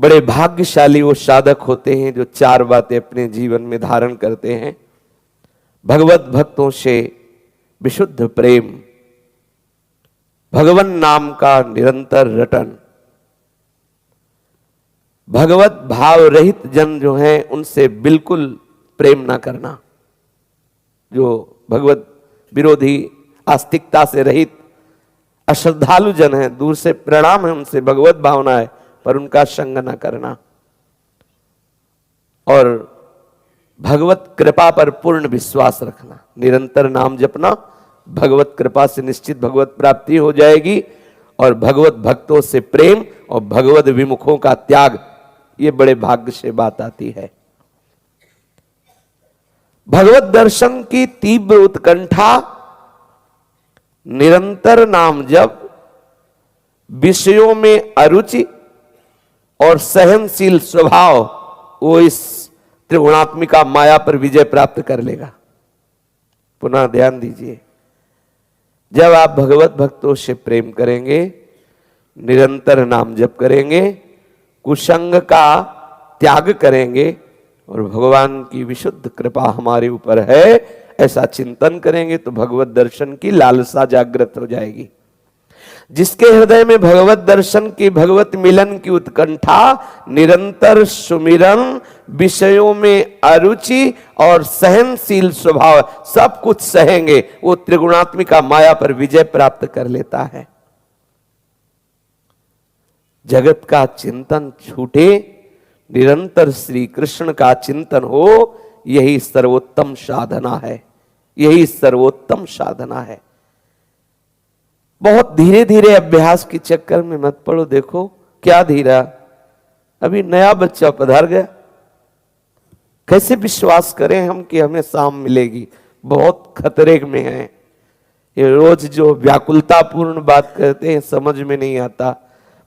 बड़े भाग्यशाली वो साधक होते हैं जो चार बातें अपने जीवन में धारण करते हैं। भगवत भक्तों से विशुद्ध प्रेम, भगवन नाम का निरंतर रटन, भगवत भाव रहित जन जो हैं उनसे बिल्कुल प्रेम ना करना। जो भगवत विरोधी, आस्तिकता से रहित अश्रद्धालु जन है, दूर से प्रणाम है, उनसे भगवत भावना है पर उनका संग न करना। और भगवत कृपा पर पूर्ण विश्वास रखना, निरंतर नाम जपना, भगवत कृपा से निश्चित भगवत प्राप्ति हो जाएगी। और भगवत भक्तों से प्रेम और भगवत विमुखों का त्याग, ये बड़े भाग्य से बात आती है। भगवत दर्शन की तीव्र उत्कंठा, निरंतर नाम जप, विषयों में अरुचि और सहनशील स्वभाव, वो इस त्रिगुणात्मिका माया पर विजय प्राप्त कर लेगा। पुनः ध्यान दीजिए, जब आप भगवत भक्तों से प्रेम करेंगे, निरंतर नाम जप करेंगे, कुसंग का त्याग करेंगे और भगवान की विशुद्ध कृपा हमारे ऊपर है, ऐसा चिंतन करेंगे तो भगवत दर्शन की लालसा जागृत हो जाएगी। जिसके हृदय में भगवत दर्शन की, भगवत मिलन की उत्कंठा, निरंतर सुमिरन, विषयों में अरुचि और सहनशील स्वभाव, सब कुछ सहेंगे, वो त्रिगुणात्मिका माया पर विजय प्राप्त कर लेता है। जगत का चिंतन छूटे, निरंतर श्री कृष्ण का चिंतन हो, यही सर्वोत्तम साधना है, यही सर्वोत्तम साधना है। बहुत धीरे धीरे अभ्यास के चक्कर में मत पड़ो। देखो क्या धीरा, अभी नया बच्चा पधार गया, कैसे विश्वास करें हम कि हमें शाम मिलेगी? बहुत खतरे में है। ये रोज जो व्याकुलतापूर्ण बात करते हैं समझ में नहीं आता।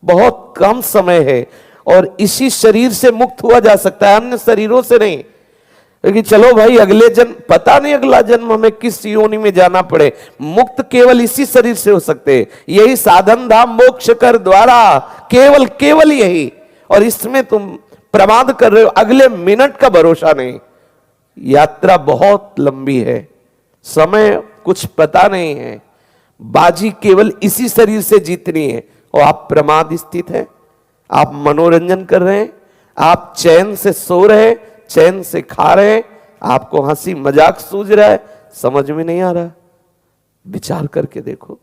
बहुत कम समय है और इसी शरीर से मुक्त हुआ जा सकता है, अन्य शरीरों से नहीं। क्योंकि चलो भाई अगले जन्म, पता नहीं अगला जन्म हमें किस योनि में जाना पड़े, मुक्त केवल इसी शरीर से हो सकते हैं। यही साधन धाम मोक्ष कर द्वारा, केवल केवल यही। और इसमें तुम प्रमाद कर रहे हो, अगले मिनट का भरोसा नहीं। यात्रा बहुत लंबी है, समय कुछ पता नहीं है, बाजी केवल इसी शरीर से जीतनी है। और आप प्रमाद स्थित है, आप मनोरंजन कर रहे हैं, आप चैन से सो रहे हैं, चैन से खा रहे हैं, आपको हंसी मजाक सूझ रहा है, समझ में नहीं आ रहा। विचार करके देखो,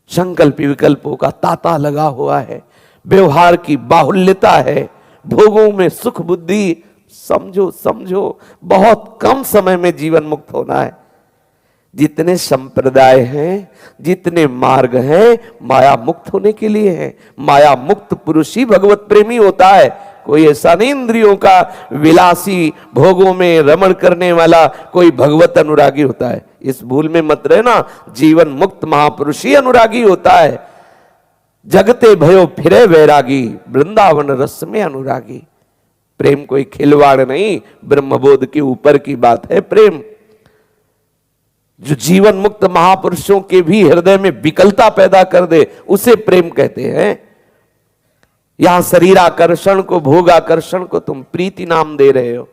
संकल्प विकल्पों का तांता लगा हुआ है, व्यवहार की बाहुल्यता है, भोगों में सुख बुद्धि। समझो समझो, बहुत कम समय में जीवन मुक्त होना है। जितने संप्रदाय हैं, जितने मार्ग हैं, माया मुक्त होने के लिए है। माया मुक्त पुरुष ही भगवत प्रेमी होता है। कोई ऐसा नहीं इंद्रियों का विलासी, भोगों में रमण करने वाला कोई भगवत अनुरागी होता है। इस भूल में मत रहना, जीवन मुक्त महापुरुष ही अनुरागी होता है। जगते भयो फिरे वैरागी, वृंदावन रस में अनुरागी। प्रेम कोई खिलवाड़ नहीं, ब्रह्मबोध के ऊपर की बात है प्रेम। जो जीवन मुक्त महापुरुषों के भी हृदय में विकलता पैदा कर दे, उसे प्रेम कहते हैं। यहां शरीर आकर्षण को, भोग आकर्षण को तुम प्रीति नाम दे रहे हो,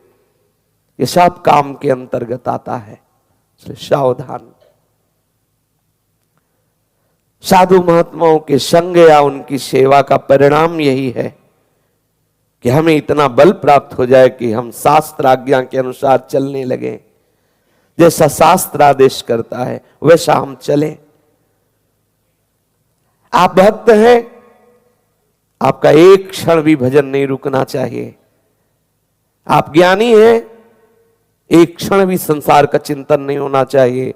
ये सब काम के अंतर्गत आता है, इसलिए सावधान। साधु महात्माओं के संग या उनकी सेवा का परिणाम यही है कि हमें इतना बल प्राप्त हो जाए कि हम शास्त्र आज्ञा के अनुसार चलने लगे। जैसा शास्त्र आदेश करता है वैसा हम चले। आप भक्त हैं, आपका एक क्षण भी भजन नहीं रुकना चाहिए। आप ज्ञानी हैं, एक क्षण भी संसार का चिंतन नहीं होना चाहिए।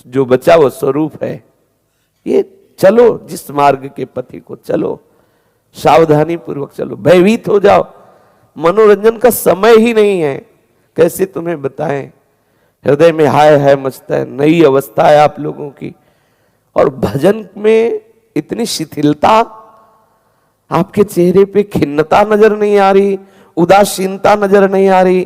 जो बचा वो स्वरूप है। ये चलो, जिस मार्ग के पथि को चलो, सावधानी पूर्वक चलो, भयभीत हो जाओ। मनोरंजन का समय ही नहीं है। कैसे तुम्हें बताएं, हृदय में हाय हाय मचता है, नई अवस्था है आप लोगों की। और भजन में इतनी शिथिलता, आपके चेहरे पे खिन्नता नजर नहीं आ रही, उदासीनता नजर नहीं आ रही,